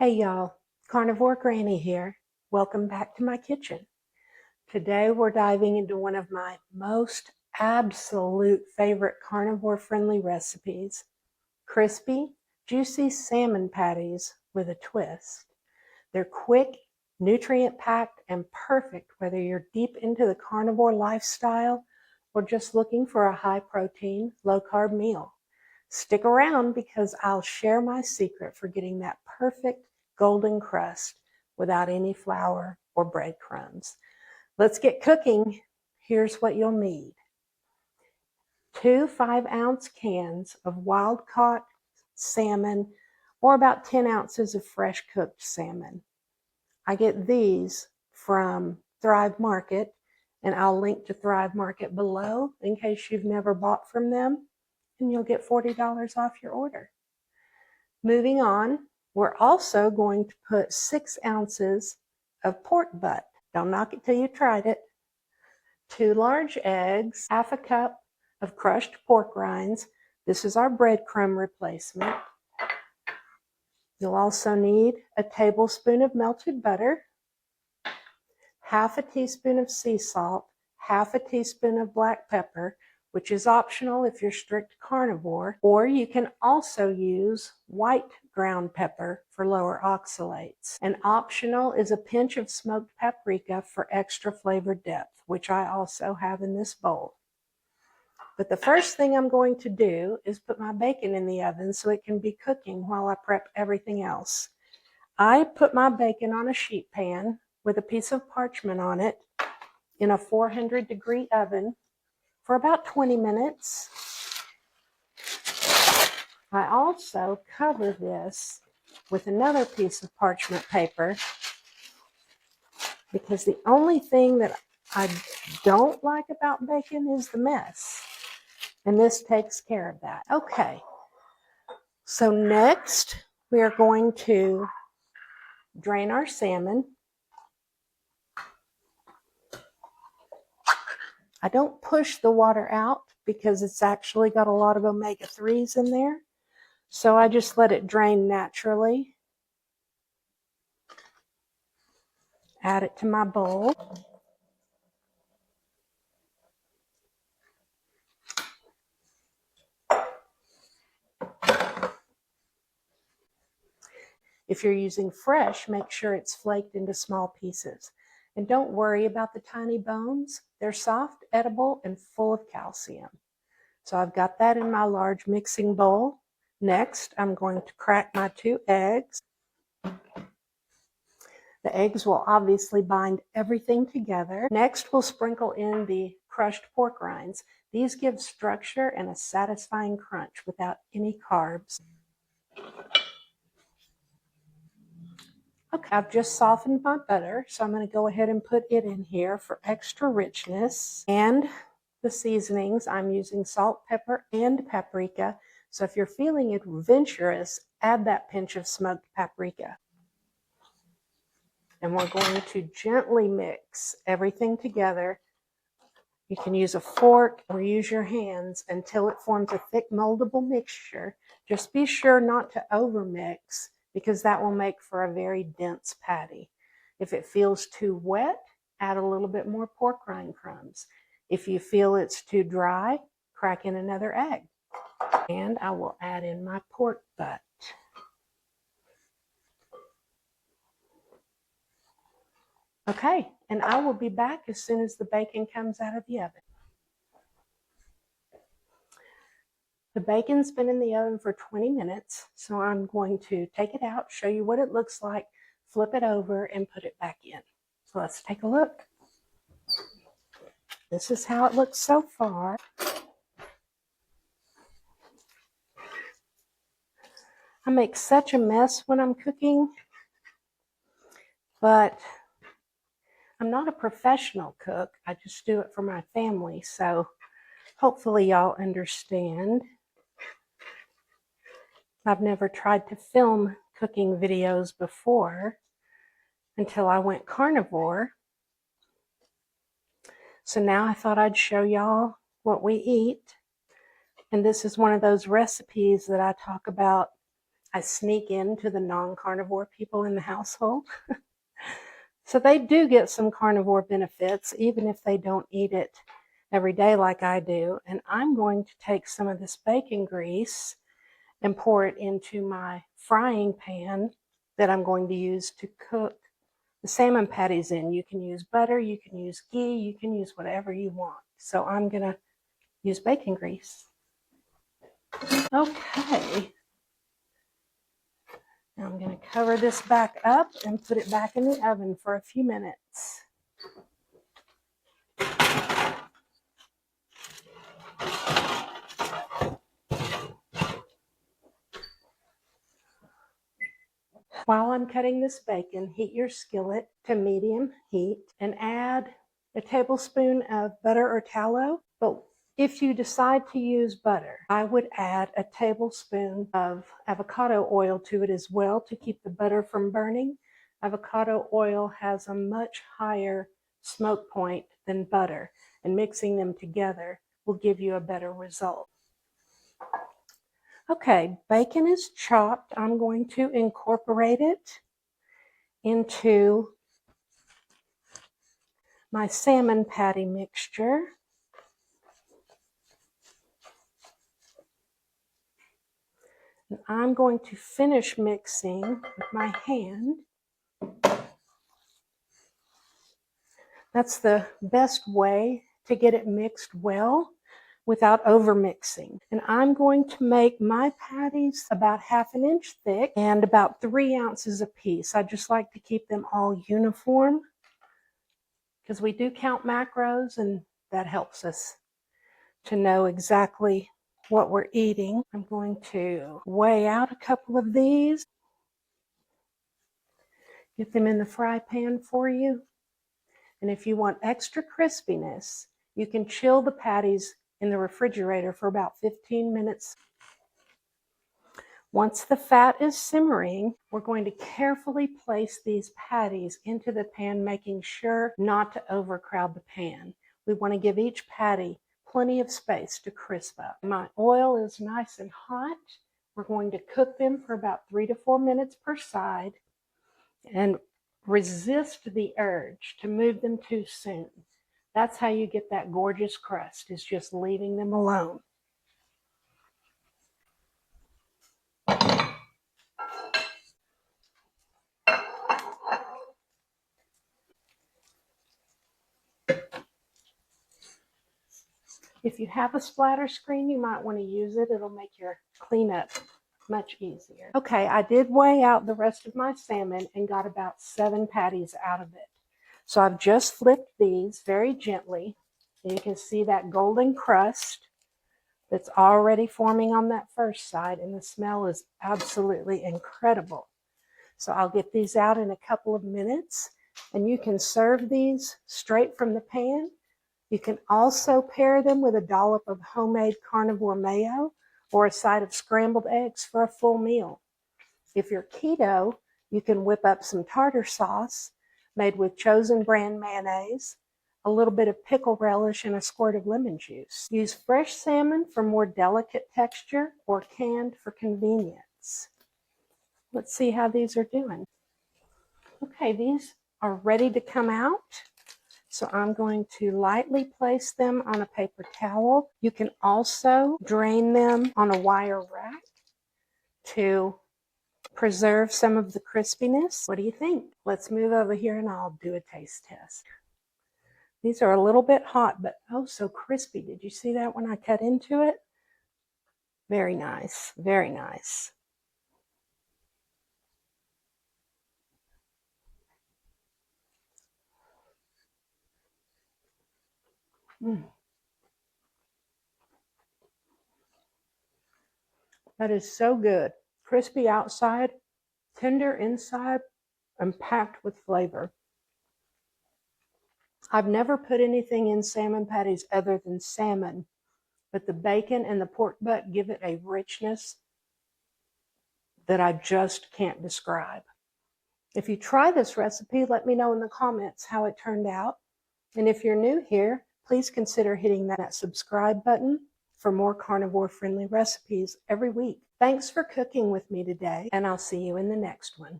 Hey y'all, Carnivore Granny here. Welcome back to my kitchen. Today we're diving into one of my most absolute favorite carnivore friendly recipes, crispy, juicy salmon patties with a twist. They're quick, nutrient packed, and perfect whether you're deep into the carnivore lifestyle or just looking for a high protein, low carb meal. Stick around because I'll share my secret for getting that perfect golden crust without any flour or breadcrumbs. Let's get cooking. Here's what you'll need. 2 5-ounce cans of wild-caught salmon or about 10 ounces of fresh cooked salmon. I get these from Thrive Market, and I'll link to Thrive Market below in case you've never bought from them, and you'll get $40 off your order. Moving on, we're also going to put 6 ounces of pork butt. Don't knock it till you tried it. 2 large eggs, half a cup of crushed pork rinds. This is our breadcrumb replacement. You'll also need a tablespoon of melted butter, half a teaspoon of sea salt, half a teaspoon of black pepper, which is optional if you're strict carnivore, or you can also use white ground pepper for lower oxalates. And optional is a pinch of smoked paprika for extra flavor depth, which I also have in this bowl. But the first thing I'm going to do is put my bacon in the oven so it can be cooking while I prep everything else. I put my bacon on a sheet pan with a piece of parchment on it in a 400-degree oven for about 20 minutes. I also cover this with another piece of parchment paper because the only thing that I don't like about bacon is the mess. And this takes care of that. Okay, so next we are going to drain our salmon. I don't push the water out because it's actually got a lot of omega-3s in there. So I just let it drain naturally. Add it to my bowl. If you're using fresh, make sure it's flaked into small pieces. And don't worry about the tiny bones. They're soft, edible, and full of calcium. So I've got that in my large mixing bowl. Next, I'm going to crack my 2 eggs. The eggs will obviously bind everything together. Next, we'll sprinkle in the crushed pork rinds. These give structure and a satisfying crunch without any carbs. Okay, I've just softened my butter, so I'm going to go ahead and put it in here for extra richness. And the seasonings, I'm using salt, pepper, and paprika. So if you're feeling adventurous, add that pinch of smoked paprika. And we're going to gently mix everything together. You can use a fork or use your hands until it forms a thick moldable mixture. Just be sure not to overmix because that will make for a very dense patty. If it feels too wet, add a little bit more pork rind crumbs. If you feel it's too dry, crack in another egg. And I will add in my pork butt. Okay, and I will be back as soon as the bacon comes out of the oven. The bacon's been in the oven for 20 minutes, so I'm going to take it out, show you what it looks like, flip it over, and put it back in. So let's take a look. This is how it looks so far. I make such a mess when I'm cooking, but I'm not a professional cook. I just do it for my family, so hopefully y'all understand. I've never tried to film cooking videos before until I went carnivore. So now I thought I'd show y'all what we eat. And this is one of those recipes that I talk about I sneak into the non-carnivore people in the household. So they do get some carnivore benefits, even if they don't eat it every day like I do. And I'm going to take some of this bacon grease and pour it into my frying pan that I'm going to use to cook the salmon patties in. You can use butter, you can use ghee, you can use whatever you want. So I'm going to use bacon grease. Okay. Now I'm going to cover this back up and put it back in the oven for a few minutes. While I'm cutting this bacon, heat your skillet to medium heat and add a tablespoon of butter or tallow. But if you decide to use butter, I would add a tablespoon of avocado oil to it as well to keep the butter from burning. Avocado oil has a much higher smoke point than butter, and mixing them together will give you a better result. Okay, bacon is chopped. I'm going to incorporate it into my salmon patty mixture. And I'm going to finish mixing with my hand. That's the best way to get it mixed well without over mixing. And I'm going to make my patties about 1/2 inch thick and about 3 ounces apiece. I just like to keep them all uniform because we do count macros, and that helps us to know exactly what we're eating. I'm going to weigh out a couple of these, get them in the fry pan for you. And if you want extra crispiness, you can chill the patties in the refrigerator for about 15 minutes. Once the fat is simmering, we're going to carefully place these patties into the pan, making sure not to overcrowd the pan. We want to give each patty plenty of space to crisp up. My oil is nice and hot. We're going to cook them for about 3 to 4 minutes per side and resist the urge to move them too soon. That's how you get that gorgeous crust, is just leaving them alone. If you have a splatter screen, you might want to use it. It'll make your cleanup much easier. Okay, I did weigh out the rest of my salmon and got about 7 patties out of it. So I've just flipped these very gently. And you can see that golden crust that's already forming on that first side, and the smell is absolutely incredible. So I'll get these out in a couple of minutes, and you can serve these straight from the pan. You can also pair them with a dollop of homemade carnivore mayo or a side of scrambled eggs for a full meal. If you're keto, you can whip up some tartar sauce made with chosen brand mayonnaise, a little bit of pickle relish, and a squirt of lemon juice. Use fresh salmon for more delicate texture or canned for convenience. Let's see how these are doing. Okay, these are ready to come out. So I'm going to lightly place them on a paper towel. You can also drain them on a wire rack to preserve some of the crispiness. What do you think? Let's move over here and I'll do a taste test. These are a little bit hot, but oh, so crispy. Did you see that when I cut into it? Very nice, very nice. That is so good. Crispy outside, tender inside, and packed with flavor. I've never put anything in salmon patties other than salmon, but the bacon and the pork butt give it a richness that I just can't describe. If you try this recipe, let me know in the comments how it turned out. And if you're new here, please consider hitting that subscribe button for more carnivore-friendly recipes every week. Thanks for cooking with me today, and I'll see you in the next one.